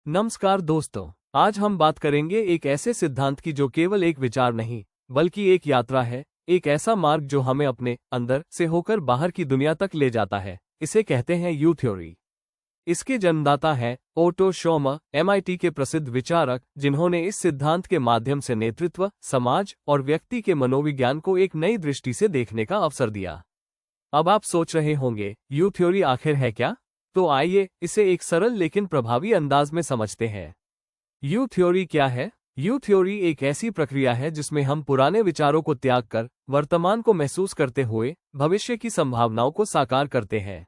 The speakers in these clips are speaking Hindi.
नमस्कार दोस्तों, आज हम बात करेंगे एक ऐसे सिद्धांत की जो केवल एक विचार नहीं, बल्कि एक यात्रा है, एक ऐसा मार्ग जो हमें अपने अंदर से होकर बाहर की दुनिया तक ले जाता है। इसे कहते हैं यू थ्योरी। इसके जन्मदाता हैं ओटो शोमा, एमआईटी के प्रसिद्ध विचारक, जिन्होंने इस सिद्धांत के माध्यम से नेतृत्व, समाज और व्यक्ति के मनोविज्ञान को एक नई दृष्टि से देखने का अवसर दिया। अब आप सोच रहे होंगे, यू थ्योरी आखिर है क्या? तो आइए इसे एक सरल लेकिन प्रभावी अंदाज में समझते हैं। यू थ्योरी क्या है? यू थ्योरी एक ऐसी प्रक्रिया है जिसमें हम पुराने विचारों को त्याग कर वर्तमान को महसूस करते हुए भविष्य की संभावनाओं को साकार करते हैं।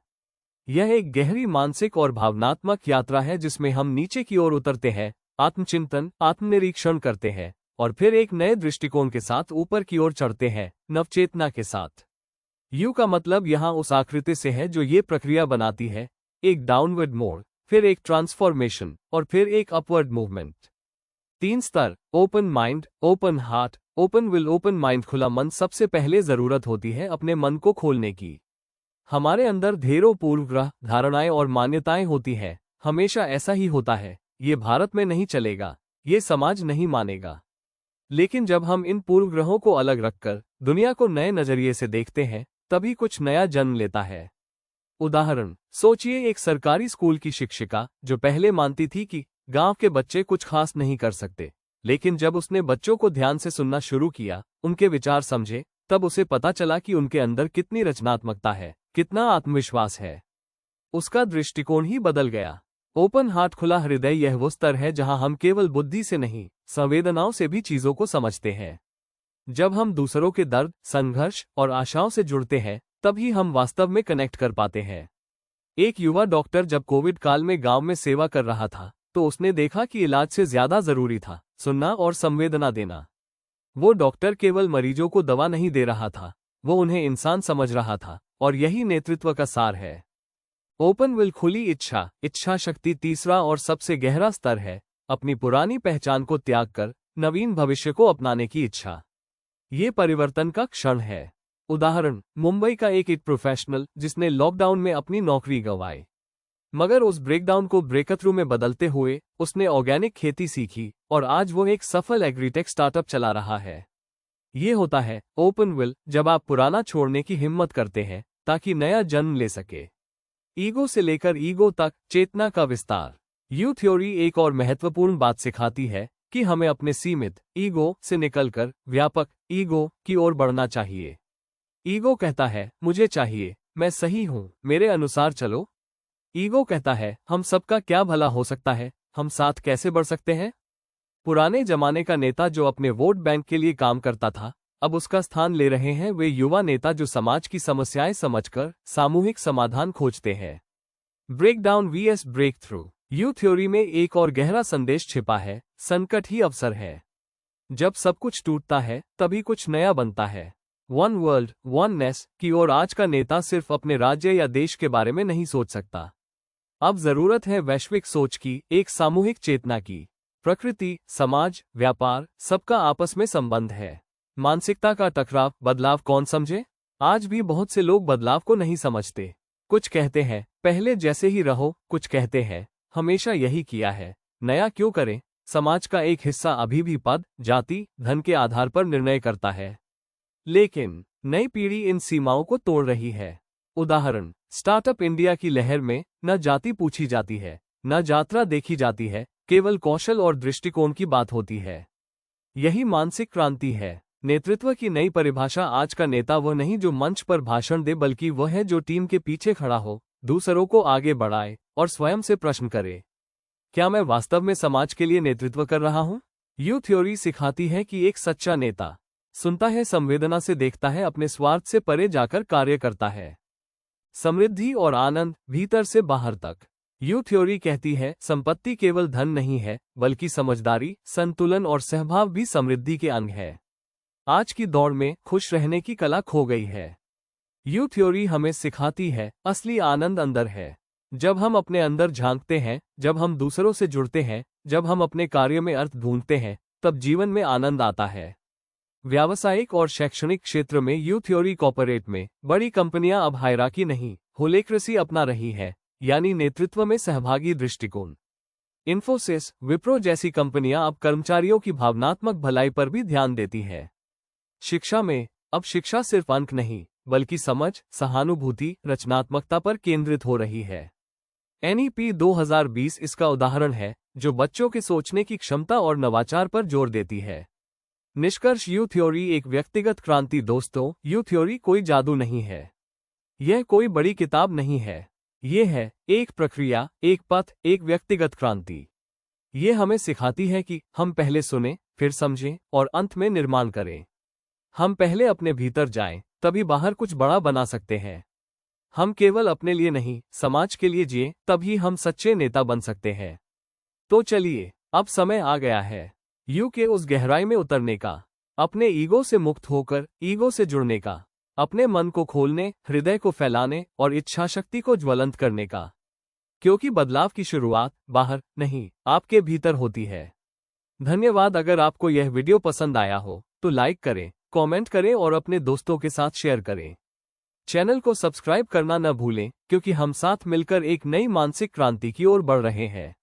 यह एक गहरी मानसिक और भावनात्मक यात्रा है जिसमें हम नीचे की ओर उतरते हैं, आत्मचिंतन, आत्मनिरीक्षण करते हैं और फिर एक नए दृष्टिकोण के साथ ऊपर की ओर चढ़ते हैं, नवचेतना के साथ। यू का मतलब यहाँ उस आकृति से है जो ये प्रक्रिया बनाती है, एक डाउनवर्ड मोड़, फिर एक ट्रांसफॉर्मेशन और फिर एक अपवर्ड मूवमेंट। 3 स्तर: open mind, open heart, open will. Open mind, खुला मन। सबसे पहले जरूरत होती है अपने मन को खोलने की। हमारे अंदर ढेरों पूर्वग्रह, धारणाएं और मान्यताएं होती हैं। हमेशा ऐसा ही होता है, ये भारत में नहीं चलेगा, ये समाज नहीं मानेगा। लेकिन जब हम इन पूर्वग्रहों को अलग रखकर दुनिया को नए नजरिए से देखते हैं, तभी कुछ नया जन्म लेता है। उदाहरण, सोचिए एक सरकारी स्कूल की शिक्षिका जो पहले मानती थी कि गांव के बच्चे कुछ खास नहीं कर सकते, लेकिन जब उसने बच्चों को ध्यान से सुनना शुरू किया, उनके विचार समझे, तब उसे पता चला कि उनके अंदर कितनी रचनात्मकता है, कितना आत्मविश्वास है। उसका दृष्टिकोण ही बदल गया। ओपन हार्ट, खुला हृदय, यह वो स्तर है जहां हम केवल बुद्धि से नहीं, संवेदनाओं से भी चीजों को समझते हैं। जब हम दूसरों के दर्द, संघर्ष और आशाओं से जुड़ते हैं, तभी हम वास्तव में कनेक्ट कर पाते हैं। एक युवा डॉक्टर जब कोविड काल में गांव में सेवा कर रहा था, तो उसने देखा कि इलाज से ज्यादा जरूरी था सुनना और संवेदना देना। वो डॉक्टर केवल मरीजों को दवा नहीं दे रहा था, वो उन्हें इंसान समझ रहा था, और यही नेतृत्व का सार है। ओपन विल, खुली इच्छा, इच्छा शक्ति। तीसरा और सबसे गहरा स्तर है अपनी पुरानी पहचान को त्याग कर नवीन भविष्य को अपनाने की इच्छा। ये परिवर्तन का क्षण है। उदाहरण, मुंबई का एक प्रोफेशनल जिसने लॉकडाउन में अपनी नौकरी गंवाई, मगर उस ब्रेकडाउन को ब्रेकथ्रू में बदलते हुए उसने ऑर्गेनिक खेती सीखी और आज वो एक सफल एग्रीटेक स्टार्टअप चला रहा है। ये होता है ओपन विल, जब आप पुराना छोड़ने की हिम्मत करते हैं ताकि नया जन्म ले सके। ईगो से लेकर ईगो तक, चेतना का विस्तार। यू थ्योरी एक और महत्वपूर्ण बात सिखाती है कि हमें अपने सीमित ईगो से निकलकर व्यापक ईगो की ओर बढ़ना चाहिए। ईगो कहता है मुझे चाहिए, मैं सही हूं, मेरे अनुसार चलो। ईगो कहता है हम सबका क्या भला हो सकता है, हम साथ कैसे बढ़ सकते हैं। पुराने जमाने का नेता जो अपने वोट बैंक के लिए काम करता था, अब उसका स्थान ले रहे हैं वे युवा नेता जो समाज की समस्याएं समझकर सामूहिक समाधान खोजते हैं। Breakdown VS break through. U theory में एक और गहरा संदेश छिपा है, संकट ही अवसर है। जब सब कुछ टूटता है तभी कुछ नया बनता है। वन वर्ल्ड, वननेस की ओर आज का नेता सिर्फ अपने राज्य या देश के बारे में नहीं सोच सकता। अब जरूरत है वैश्विक सोच की, एक सामूहिक चेतना की। प्रकृति, समाज, व्यापार, सबका आपस में संबंध है। मानसिकता का टकराव, बदलाव कौन समझे? आज भी बहुत से लोग बदलाव को नहीं समझते। कुछ कहते हैं पहले जैसे ही रहो, कुछ कहते हैं हमेशा यही किया है, नया क्यों करें। समाज का एक हिस्सा अभी भी पद, जाति, धन के आधार पर निर्णय करता है, लेकिन नई पीढ़ी इन सीमाओं को तोड़ रही है। उदाहरण, स्टार्टअप इंडिया की लहर में न जाति पूछी जाती है, न यात्रा देखी जाती है, केवल कौशल और दृष्टिकोण की बात होती है। यही मानसिक क्रांति है। नेतृत्व की नई परिभाषा। आज का नेता वह नहीं जो मंच पर भाषण दे, बल्कि वह है जो टीम के पीछे खड़ा हो, दूसरों को आगे बढ़ाए और स्वयं से प्रश्न करे, क्या मैं वास्तव में समाज के लिए नेतृत्व कर रहा हूं? यू थ्योरी सिखाती है कि एक सच्चा नेता सुनता है, संवेदना से देखता है, अपने स्वार्थ से परे जाकर कार्य करता है। समृद्धि और आनंद, भीतर से बाहर तक। यू थ्योरी कहती है संपत्ति केवल धन नहीं है, बल्कि समझदारी, संतुलन और सहभाव भी समृद्धि के अंग है। आज की दौड़ में खुश रहने की कला खो गई है। यू थ्योरी हमें सिखाती है असली आनंद अंदर है। जब हम अपने अंदर झांकते हैं, जब हम दूसरों से जुड़ते हैं, जब हम अपने कार्य में अर्थ ढूंढते हैं, तब जीवन में आनंद आता है। व्यावसायिक और शैक्षणिक क्षेत्र में यू थ्योरी कॉर्पोरेट में बड़ी कंपनियां अब हायरार्की नहीं, होलेक्रेसी अपना रही है, यानी नेतृत्व में सहभागी दृष्टिकोण। इन्फोसिस, विप्रो जैसी कंपनियां अब कर्मचारियों की भावनात्मक भलाई पर भी ध्यान देती है। शिक्षा में अब शिक्षा सिर्फ अंक नहीं, बल्कि समझ, सहानुभूति, रचनात्मकता पर केंद्रित हो रही है। NEP 2020 इसका उदाहरण है, जो बच्चों के सोचने की क्षमता और नवाचार पर जोर देती है। निष्कर्ष, यू थ्योरी एक व्यक्तिगत क्रांति। दोस्तों, यू थ्योरी कोई जादू नहीं है। यह कोई बड़ी किताब नहीं है। यह है एक प्रक्रिया, एक पथ, एक व्यक्तिगत क्रांति। ये हमें सिखाती है कि हम पहले सुनें, फिर समझें और अंत में निर्माण करें। हम पहले अपने भीतर जाएं, तभी बाहर कुछ बड़ा बना सकते हैं। हम केवल अपने लिए नहीं, समाज के लिए जिए, तभी हम सच्चे नेता बन सकते हैं। तो चलिए, अब समय आ गया है यू के उस गहराई में उतरने का, अपने ईगो से मुक्त होकर ईगो से जुड़ने का, अपने मन को खोलने, हृदय को फैलाने और इच्छाशक्ति को ज्वलंत करने का। क्योंकि बदलाव की शुरुआत बाहर नहीं, आपके भीतर होती है। धन्यवाद। अगर आपको यह वीडियो पसंद आया हो तो लाइक करें, कमेंट करें और अपने दोस्तों के साथ शेयर करें। चैनल को सब्सक्राइब करना न भूलें, क्योंकि हम साथ मिलकर एक नई मानसिक क्रांति की ओर बढ़ रहे हैं।